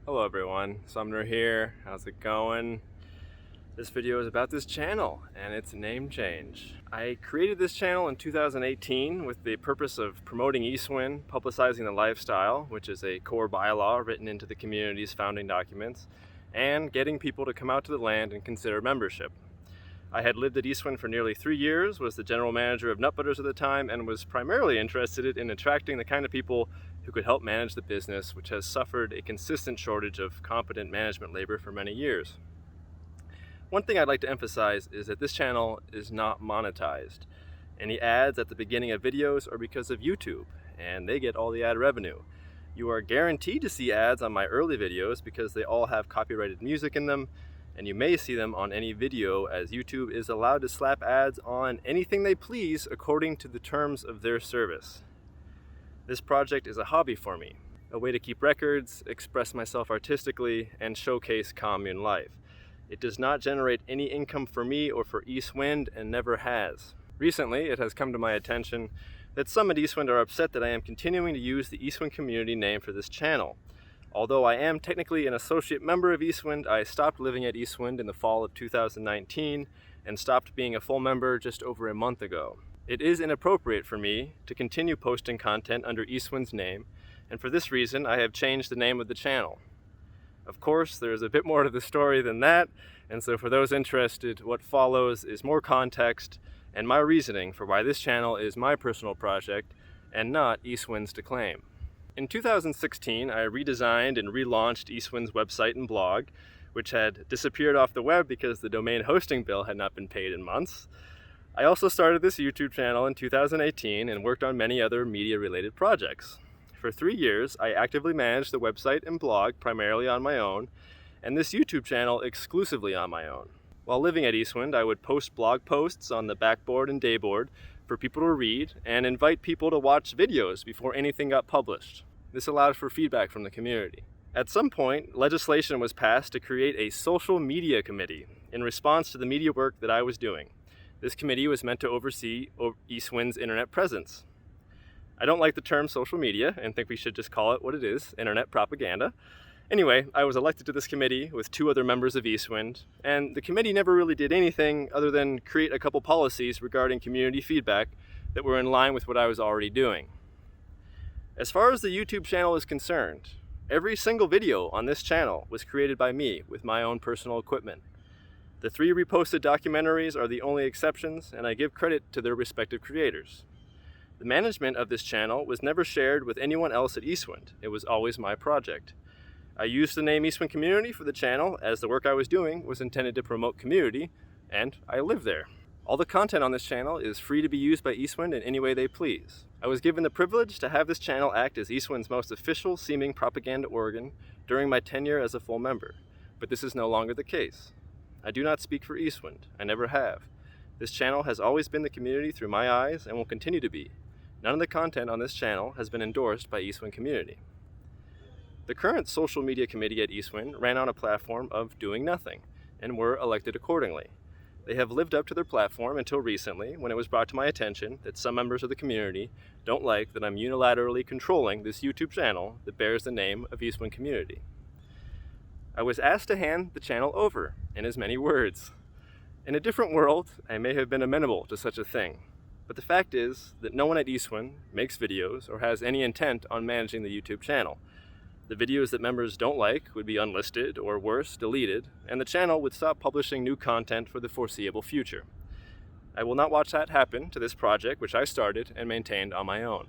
Hello everyone, Sumner here. How's it going? This video is about this channel and its name change. I created this channel in 2018 with the purpose of promoting Eastwind, publicizing the lifestyle, which is a core bylaw written into the community's founding documents, and getting people to come out to the land and consider membership. I had lived at Eastwind for nearly 3 years, was the general manager of Nut Butters at the time, and was primarily interested in attracting the kind of people who could help manage the business, which has suffered a consistent shortage of competent management labor for many years. One thing I'd like to emphasize is that this channel is not monetized. Any ads at the beginning of videos are because of YouTube, and they get all the ad revenue. You are guaranteed to see ads on my early videos because they all have copyrighted music in them, and you may see them on any video, as YouTube is allowed to slap ads on anything they please according to the terms of their service. This project is a hobby for me, a way to keep records, express myself artistically, and showcase commune life. It does not generate any income for me or for Eastwind, and never has. Recently, it has come to my attention that some at Eastwind are upset that I am continuing to use the Eastwind community name for this channel. Although I am technically an associate member of Eastwind, I stopped living at Eastwind in the fall of 2019 and stopped being a full member just over a month ago. It is inappropriate for me to continue posting content under Eastwind's name, and for this reason I have changed the name of the channel. Of course, there is a bit more to the story than that, and so for those interested, what follows is more context and my reasoning for why this channel is my personal project and not Eastwind's to claim. In 2016, I redesigned and relaunched Eastwind's website and blog, which had disappeared off the web because the domain hosting bill had not been paid in months. I also started this YouTube channel in 2018 and worked on many other media-related projects. For 3 years, I actively managed the website and blog primarily on my own, and this YouTube channel exclusively on my own. While living at Eastwind, I would post blog posts on the backboard and dayboard for people to read and invite people to watch videos before anything got published. This allowed for feedback from the community. At some point, legislation was passed to create a social media committee in response to the media work that I was doing. This committee was meant to oversee Eastwind's internet presence. I don't like the term social media and think we should just call it what it is, internet propaganda. Anyway, I was elected to this committee with 2 other members of Eastwind, and the committee never really did anything other than create a couple policies regarding community feedback that were in line with what I was already doing. As far as the YouTube channel is concerned, every single video on this channel was created by me with my own personal equipment. The 3 reposted documentaries are the only exceptions, and I give credit to their respective creators. The management of this channel was never shared with anyone else at Eastwind. It was always my project. I used the name Eastwind Community for the channel as the work I was doing was intended to promote community, and I live there. All the content on this channel is free to be used by Eastwind in any way they please. I was given the privilege to have this channel act as Eastwind's most official seeming propaganda organ during my tenure as a full member, but this is no longer the case. I do not speak for Eastwind. I never have. This channel has always been the community through my eyes and will continue to be. None of the content on this channel has been endorsed by Eastwind Community. The current social media committee at Eastwind ran on a platform of doing nothing and were elected accordingly. They have lived up to their platform until recently, when it was brought to my attention that some members of the community don't like that I'm unilaterally controlling this YouTube channel that bears the name of Eastwind Community. I was asked to hand the channel over in as many words. In a different world, I may have been amenable to such a thing, but the fact is that no one at Eastwind makes videos or has any intent on managing the YouTube channel. The videos that members don't like would be unlisted or worse, deleted, and the channel would stop publishing new content for the foreseeable future. I will not watch that happen to this project, which I started and maintained on my own.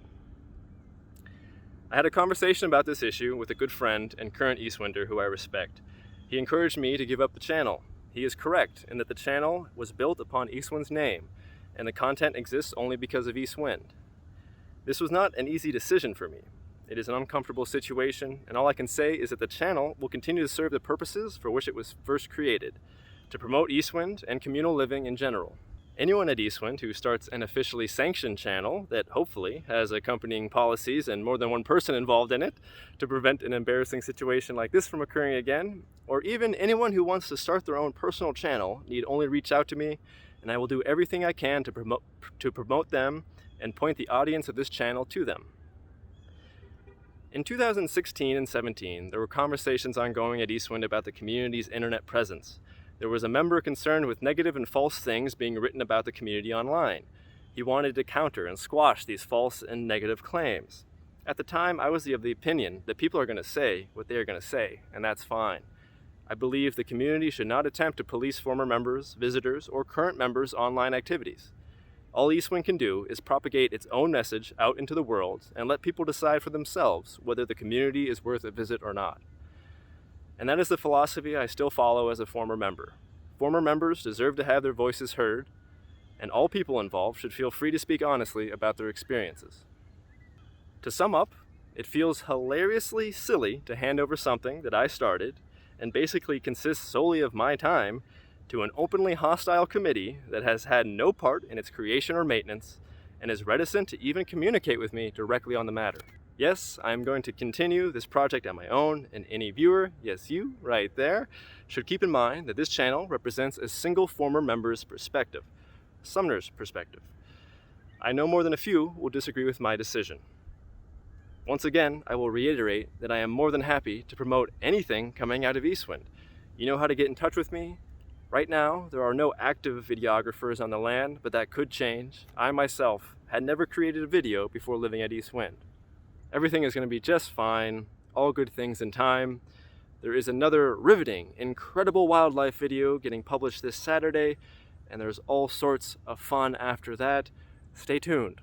I had a conversation about this issue with a good friend and current Eastwinder who I respect. He encouraged me to give up the channel. He is correct in that the channel was built upon Eastwind's name, and the content exists only because of Eastwind. This was not an easy decision for me. It is an uncomfortable situation, and all I can say is that the channel will continue to serve the purposes for which it was first created, to promote Eastwind and communal living in general. Anyone at Eastwind who starts an officially sanctioned channel that hopefully has accompanying policies and more than one person involved in it to prevent an embarrassing situation like this from occurring again, or even anyone who wants to start their own personal channel, need only reach out to me, and I will do everything I can to promote them and point the audience of this channel to them. In 2016 and 17, there were conversations ongoing at Eastwind about the community's internet presence. There was a member concerned with negative and false things being written about the community online. He wanted to counter and squash these false and negative claims. At the time, I was of the opinion that people are going to say what they are going to say, and that's fine. I believe the community should not attempt to police former members, visitors, or current members' online activities. All Eastwind can do is propagate its own message out into the world and let people decide for themselves whether the community is worth a visit or not. And that is the philosophy I still follow as a former member. Former members deserve to have their voices heard, and all people involved should feel free to speak honestly about their experiences. To sum up, it feels hilariously silly to hand over something that I started and basically consists solely of my time to an openly hostile committee that has had no part in its creation or maintenance and is reticent to even communicate with me directly on the matter. Yes, I'm going to continue this project on my own, and any viewer, yes you, right there, should keep in mind that this channel represents a single former member's perspective, Sumner's perspective. I know more than a few will disagree with my decision. Once again, I will reiterate that I am more than happy to promote anything coming out of Eastwind. You know how to get in touch with me? Right now, there are no active videographers on the land, but that could change. I myself had never created a video before living at Eastwind. Everything is going to be just fine, all good things in time. There is another riveting, incredible wildlife video getting published this Saturday, and there's all sorts of fun after that. Stay tuned.